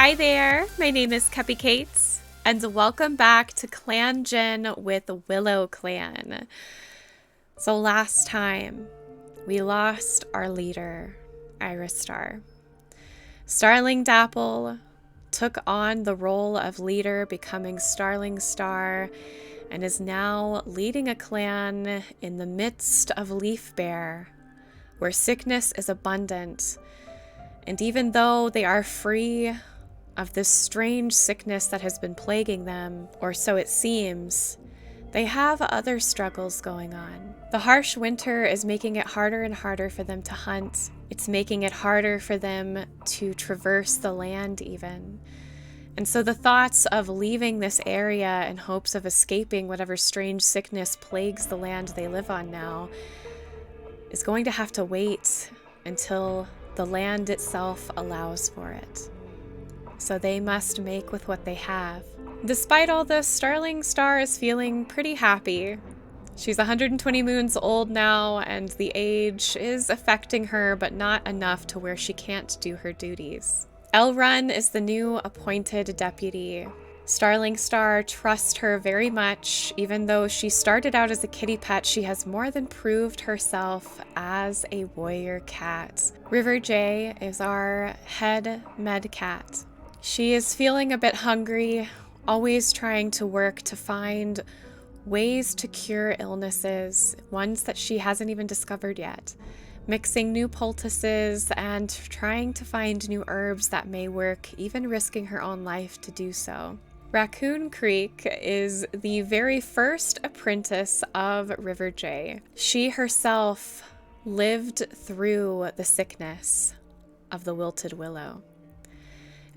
Hi there, my name is Cupicate, and welcome back to clangen with Willow Clan. So last time, we lost our leader, Iristar. Starling Dapple took on the role of leader, becoming Starling Star, and is now leading a clan in the midst of Leaf Bear, where sickness is abundant. And even though they are free of this strange sickness that has been plaguing them, or so it seems, they have other struggles going on. The harsh winter is making it harder and harder for them to hunt. It's making it harder for them to traverse the land even. And so the thoughts of leaving this area in hopes of escaping whatever strange sickness plagues the land they live on now is going to have to wait until the land itself allows for it. So they must make with what they have. Despite all this, Starling Star is feeling pretty happy. She's 120 moons old now, and the age is affecting her, but not enough to where she can't do her duties. Elrun is the new appointed deputy. Starling Star trusts her very much. Even though she started out as a kitty pet, she has more than proved herself as a warrior cat. River J is our head med cat. She is feeling a bit hungry, always trying to work to find ways to cure illnesses, ones that she hasn't even discovered yet. Mixing new poultices and trying to find new herbs that may work, even risking her own life to do so. Raccoon Creek is the very first apprentice of River J. She herself lived through the sickness of the wilted willow.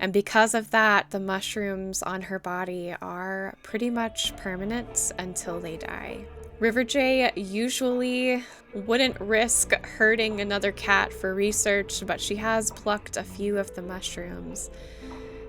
And because of that, the mushrooms on her body are pretty much permanent until they die. River J usually wouldn't risk hurting another cat for research, but she has plucked a few of the mushrooms.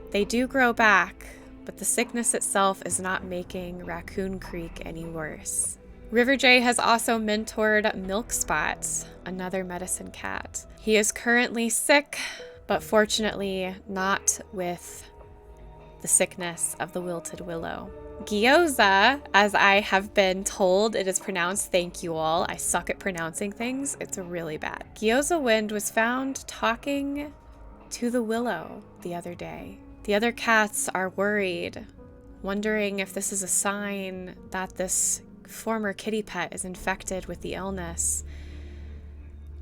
They do grow back, but the sickness itself is not making Raccoon Creek any worse. River J has also mentored Milk Spot, another medicine cat. He is currently sick, but fortunately not with the sickness of the wilted willow. Gyoza, as I have been told it is pronounced, thank you all, I suck at pronouncing things, it's really bad. Gyoza Wind was found talking to the willow the other day. The other cats are worried, wondering if this is a sign that this former kitty pet is infected with the illness.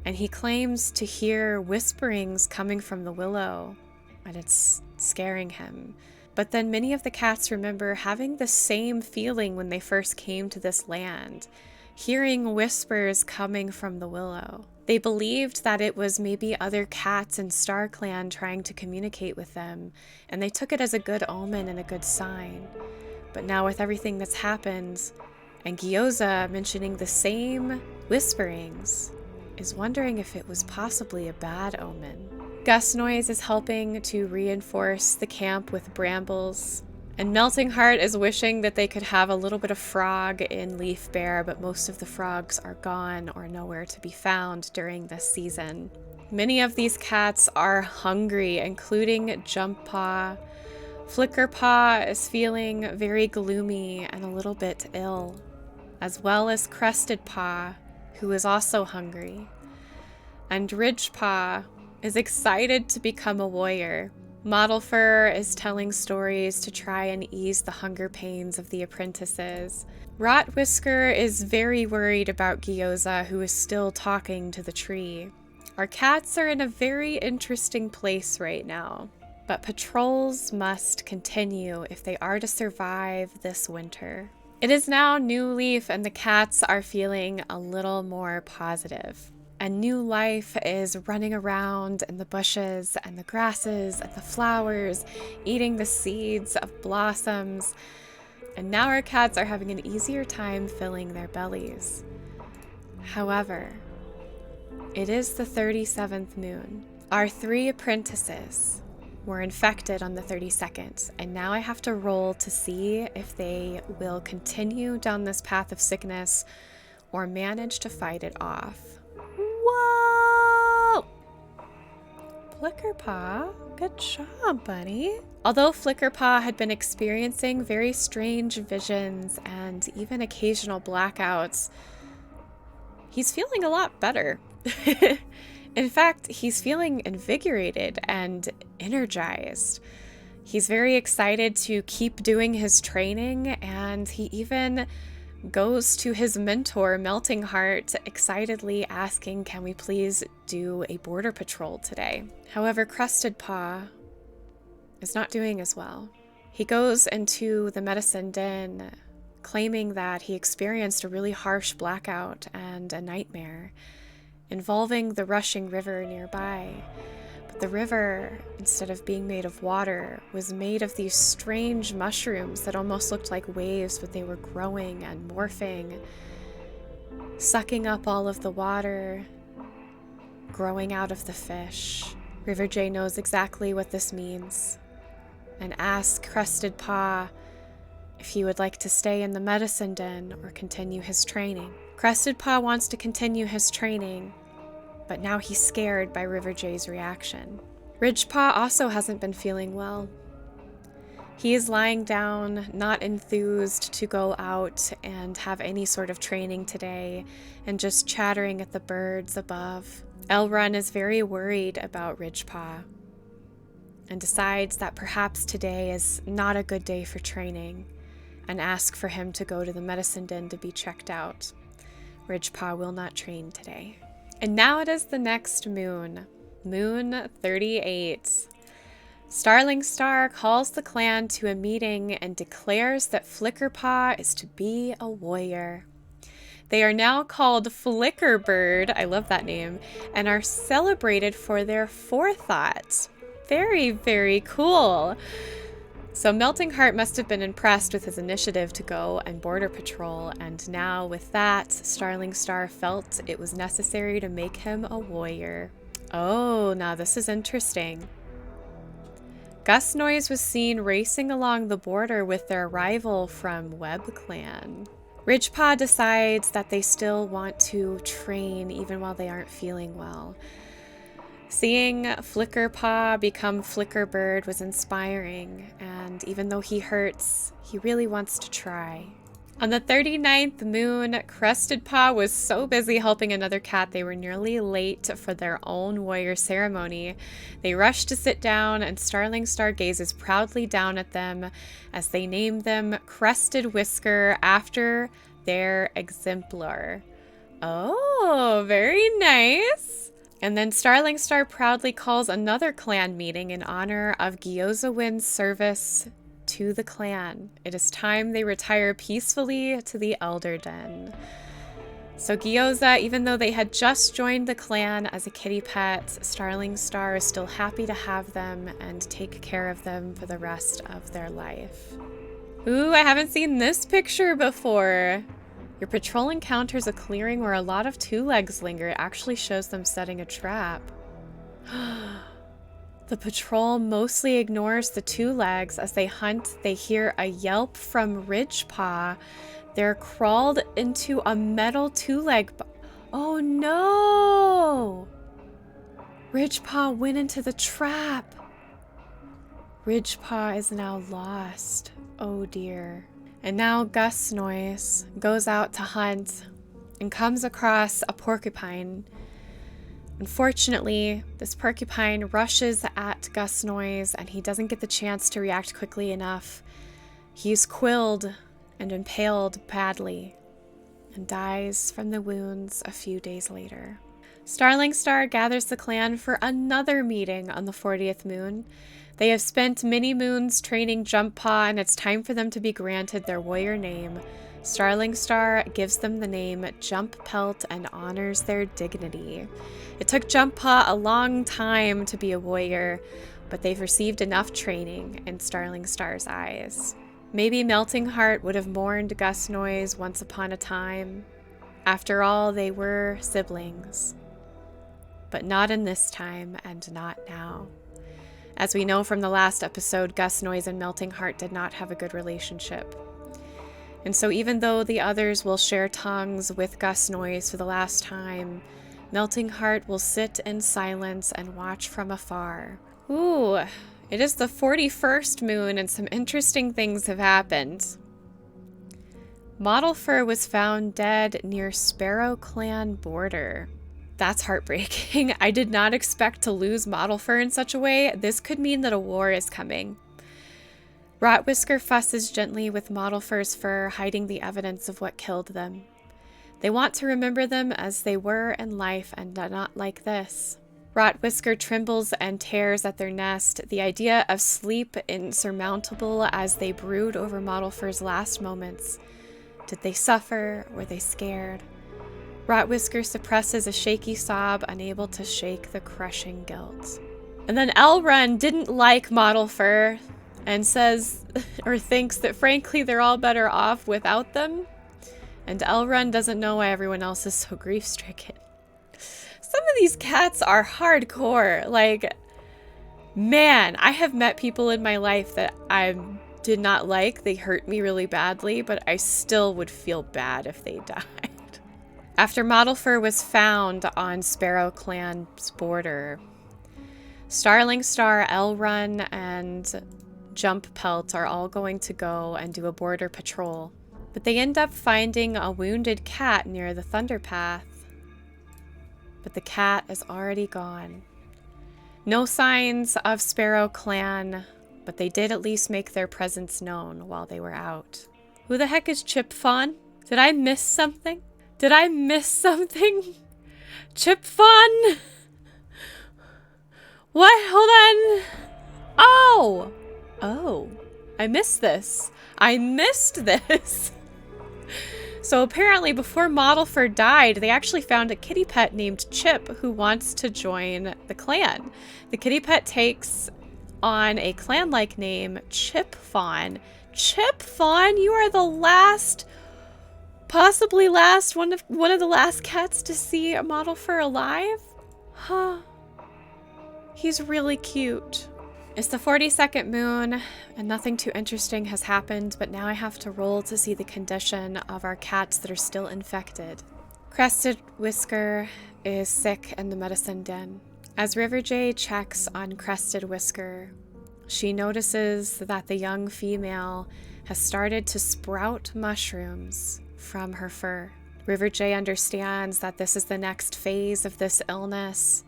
And he claims to hear whisperings coming from the willow, and it's scaring him. But then many of the cats remember having the same feeling when they first came to this land, hearing whispers coming from the willow. They believed that it was maybe other cats in Star Clan trying to communicate with them, and they took it as a good omen and a good sign. But now with everything that's happened, and Gyoza mentioning the same whisperings, is wondering if it was possibly a bad omen. Gust Noise is helping to reinforce the camp with brambles, and Melting Heart is wishing that they could have a little bit of frog in Leaf Bear, but most of the frogs are gone or nowhere to be found during this season. Many of these cats are hungry, including Jump Paw. Flicker Paw is feeling very gloomy and a little bit ill, as well as Crested Paw, who is also hungry. And Ridge Paw is excited to become a warrior. Model Fur is telling stories to try and ease the hunger pains of the apprentices. Rot Whisker is very worried about Gyoza, who is still talking to the tree. Our cats are in a very interesting place right now, but patrols must continue if they are to survive this winter. It is now New Leaf, and the cats are feeling a little more positive. A new life is running around in the bushes and the grasses and the flowers, eating the seeds of blossoms. And now our cats are having an easier time filling their bellies. However, it is the 37th moon. Our 3 apprentices were infected on the 32nd, and now I have to roll to see if they will continue down this path of sickness or manage to fight it off. Whoa! Flickerpaw, good job, buddy. Although Flickerpaw had been experiencing very strange visions and even occasional blackouts, he's feeling a lot better. In fact, he's feeling invigorated and energized. He's very excited to keep doing his training, and he even goes to his mentor, Melting Heart, excitedly asking, can we please do a border patrol today? However, Crusted Paw is not doing as well. He goes into the medicine den, claiming that he experienced a really harsh blackout and a nightmare involving the rushing river nearby. But the river, instead of being made of water, was made of these strange mushrooms that almost looked like waves, but they were growing and morphing, sucking up all of the water, growing out of the fish. River J knows exactly what this means and asks Crusted Paw if he would like to stay in the medicine den or continue his training. Crusted Paw wants to continue his training, but now he's scared by River J's reaction. Ridgepaw also hasn't been feeling well. He is lying down, not enthused to go out and have any sort of training today, and just chattering at the birds above. Elrun is very worried about Ridgepaw and decides that perhaps today is not a good day for training, and asks for him to go to the medicine den to be checked out. Ridgepaw will not train today. And now it is the next moon, Moon 38. Starling Star calls the clan to a meeting and declares that Flickerpaw is to be a warrior. They are now called Flickerbird, I love that name, and are celebrated for their forethought. Very, very cool. So Melting Heart must have been impressed with his initiative to go and border patrol, and now with that, Starling Star felt it was necessary to make him a warrior. Oh, now this is interesting. Gus Noise was seen racing along the border with their rival from Web Clan. Ridgepaw decides that they still want to train even while they aren't feeling well. Seeing Flickerpaw become Flickerbird was inspiring, and even though he hurts, he really wants to try. On the 39th moon, Crusted Paw was so busy helping another cat they were nearly late for their own warrior ceremony. They rushed to sit down, and Starling Star gazes proudly down at them as they name them Crested Whisker after their exemplar. Oh, very nice! And then Starling Star proudly calls another clan meeting in honor of Gyozawin's service to the clan. It is time they retire peacefully to the Elder Den. So Gyoza, even though they had just joined the clan as a kitty pet, Starling Star is still happy to have them and take care of them for the rest of their life. Ooh, I haven't seen this picture before. Your patrol encounters a clearing where a lot of two-legs linger. It actually shows them setting a trap. The patrol mostly ignores the two-legs. As they hunt, they hear a yelp from Ridgepaw. They're crawled into a metal two-leg. Oh no! Ridgepaw went into the trap. Ridgepaw is now lost. Oh dear. And now Gus Noise goes out to hunt and comes across a porcupine. Unfortunately, this porcupine rushes at Gus Noise and he doesn't get the chance to react quickly enough. He's quilled and impaled badly and dies from the wounds a few days later. Starling Star gathers the clan for another meeting on the 40th moon. They have spent many moons training Jump Paw, and it's time for them to be granted their warrior name. Starling Star gives them the name Jump Pelt and honors their dignity. It took Jump Paw a long time to be a warrior, but they've received enough training in Starling Star's eyes. Maybe Melting Heart would have mourned Gus Noise once upon a time. After all, they were siblings. But not in this time, and not now. As we know from the last episode, Gus Noise and Melting Heart did not have a good relationship. And so even though the others will share tongues with Gus Noise for the last time, Melting Heart will sit in silence and watch from afar. Ooh, it is the 41st moon and some interesting things have happened. Mottle Fur was found dead near Sparrow Clan border. That's heartbreaking. I did not expect to lose Mottle Fur in such a way. This could mean that a war is coming. Rotwhisker fusses gently with Mottle Fur's fur, hiding the evidence of what killed them. They want to remember them as they were in life and not like this. Rotwhisker trembles and tears at their nest, the idea of sleep insurmountable as they brood over Mottle Fur's last moments. Did they suffer? Were they scared? Rotwhisker suppresses a shaky sob, unable to shake the crushing guilt. And then Elrond didn't like Mottle Fur and says, or thinks that frankly they're all better off without them. And Elrond doesn't know why everyone else is so grief-stricken. Some of these cats are hardcore. Like, man, I have met people in my life that I did not like. They hurt me really badly, but I still would feel bad if they died. After Mottle Fur was found on Sparrow Clan's border, Starling Star, Elrond, and Jump Pelt are all going to go and do a border patrol. But they end up finding a wounded cat near the Thunder Path. But the cat is already gone. No signs of Sparrow Clan, but they did at least make their presence known while they were out. Who the heck is Chip Fawn? Did I miss something? Did I miss something? Chip Fawn? What? Hold on. Oh, I missed this. I missed this. So apparently before Mottle Fur died, they actually found a kitty pet named Chip who wants to join the clan. The kitty pet takes on a clan-like name, Chip Fawn. Chip Fawn, you are the last, possibly last, one of the last cats to see a Mottle Fur alive? Huh. He's really cute. It's the 42nd moon, and nothing too interesting has happened, but now I have to roll to see the condition of our cats that are still infected. Crested Whisker is sick in the medicine den. As Riverjay checks on Crested Whisker, she notices that the young female has started to sprout mushrooms from her fur. Riverjay understands that this is the next phase of this illness.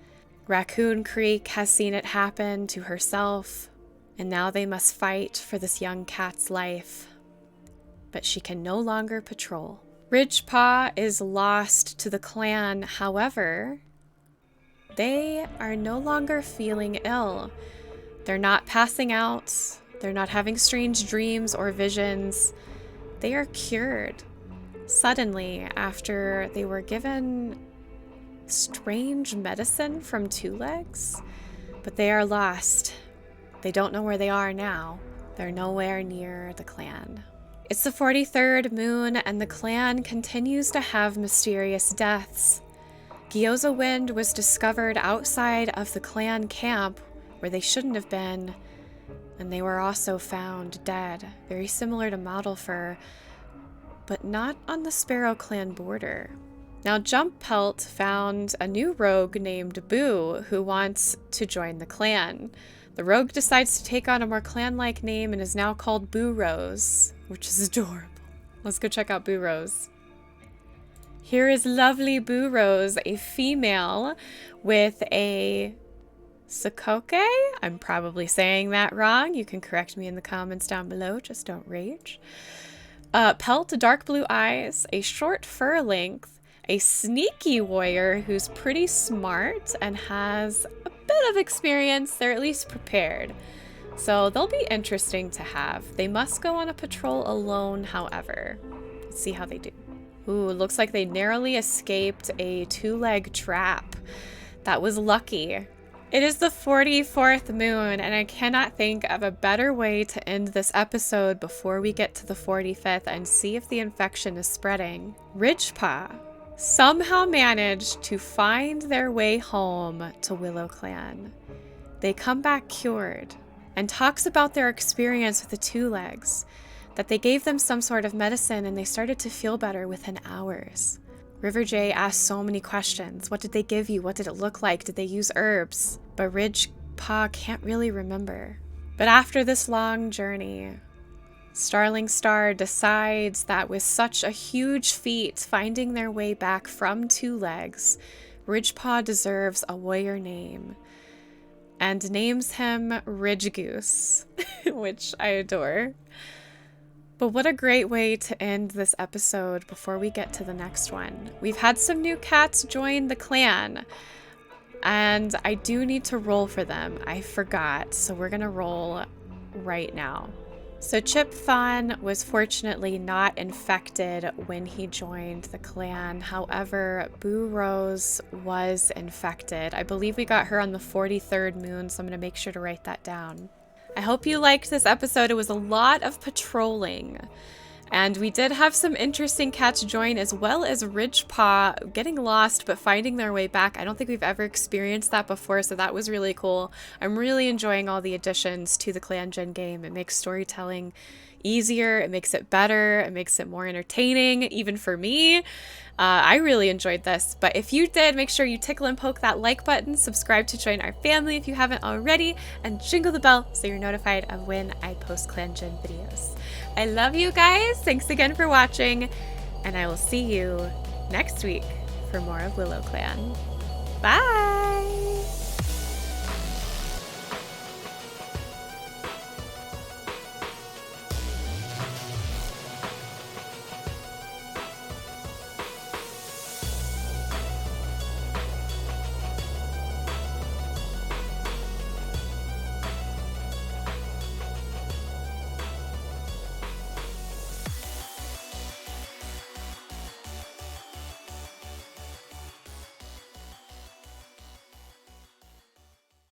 Raccoon Creek has seen it happen to herself, and now they must fight for this young cat's life. But she can no longer patrol. Ridgepaw is lost to the clan, however, they are no longer feeling ill. They're not passing out, they're not having strange dreams or visions. They are cured. Suddenly, after they were given strange medicine from Two Legs, but they are lost. They don't know where they are now. They're nowhere near the clan. It's the 43rd moon, and the clan continues to have mysterious deaths. Gyoza Wind was discovered outside of the clan camp where they shouldn't have been, and they were also found dead, very similar to Mottle Fur, but not on the Sparrow Clan border. Now, Jump Pelt found a new rogue named Boo who wants to join the clan. The rogue decides to take on a more clan-like name and is now called Boo Rose, which is adorable. Let's go check out Boo Rose. Here is lovely Boo Rose, a female with a Sakoke. I'm probably saying that wrong. You can correct me in the comments down below. Just don't rage. Pelt, dark blue eyes, a short fur length, a sneaky warrior who's pretty smart and has a bit of experience. They're at least prepared. So they'll be interesting to have. They must go on a patrol alone, however. Let's see how they do. Ooh, looks like they narrowly escaped a two-leg trap. That was lucky. It is the 44th moon, and I cannot think of a better way to end this episode before we get to the 45th and see if the infection is spreading. Ridgepaw somehow managed to find their way home to Willow Clan. They come back cured and talks about their experience with the Two Legs, that they gave them some sort of medicine and they started to feel better within hours. River Jay asked so many questions. What did they give you? What did it look like? Did they use herbs? But Ridgepaw can't really remember. But after this long journey, Starling Star decides that with such a huge feat finding their way back from Two Legs, Ridgepaw deserves a warrior name, and names him Ridge Goose, which I adore. But what a great way to end this episode before we get to the next one. We've had some new cats join the clan, and I do need to roll for them. I forgot, so we're gonna roll right now. So Chip Fawn was fortunately not infected when he joined the clan. However, Boo Rose was infected. I believe we got her on the 43rd moon, so I'm gonna make sure to write that down. I hope you liked this episode. It was a lot of patrolling, and we did have some interesting cats join, as well as Ridgepaw getting lost but finding their way back. I don't think we've ever experienced that before, so that was really cool. I'm really enjoying all the additions to the clangen game. It makes storytelling easier, it makes it better, it makes it more entertaining, even for me. I really enjoyed this, but if you did, make sure you tickle and poke that like button, subscribe to join our family if you haven't already, and jingle the bell so you're notified of when I post clangen videos. I love you guys. Thanks again for watching, and I will see you next week for more of Willow Clan. Bye!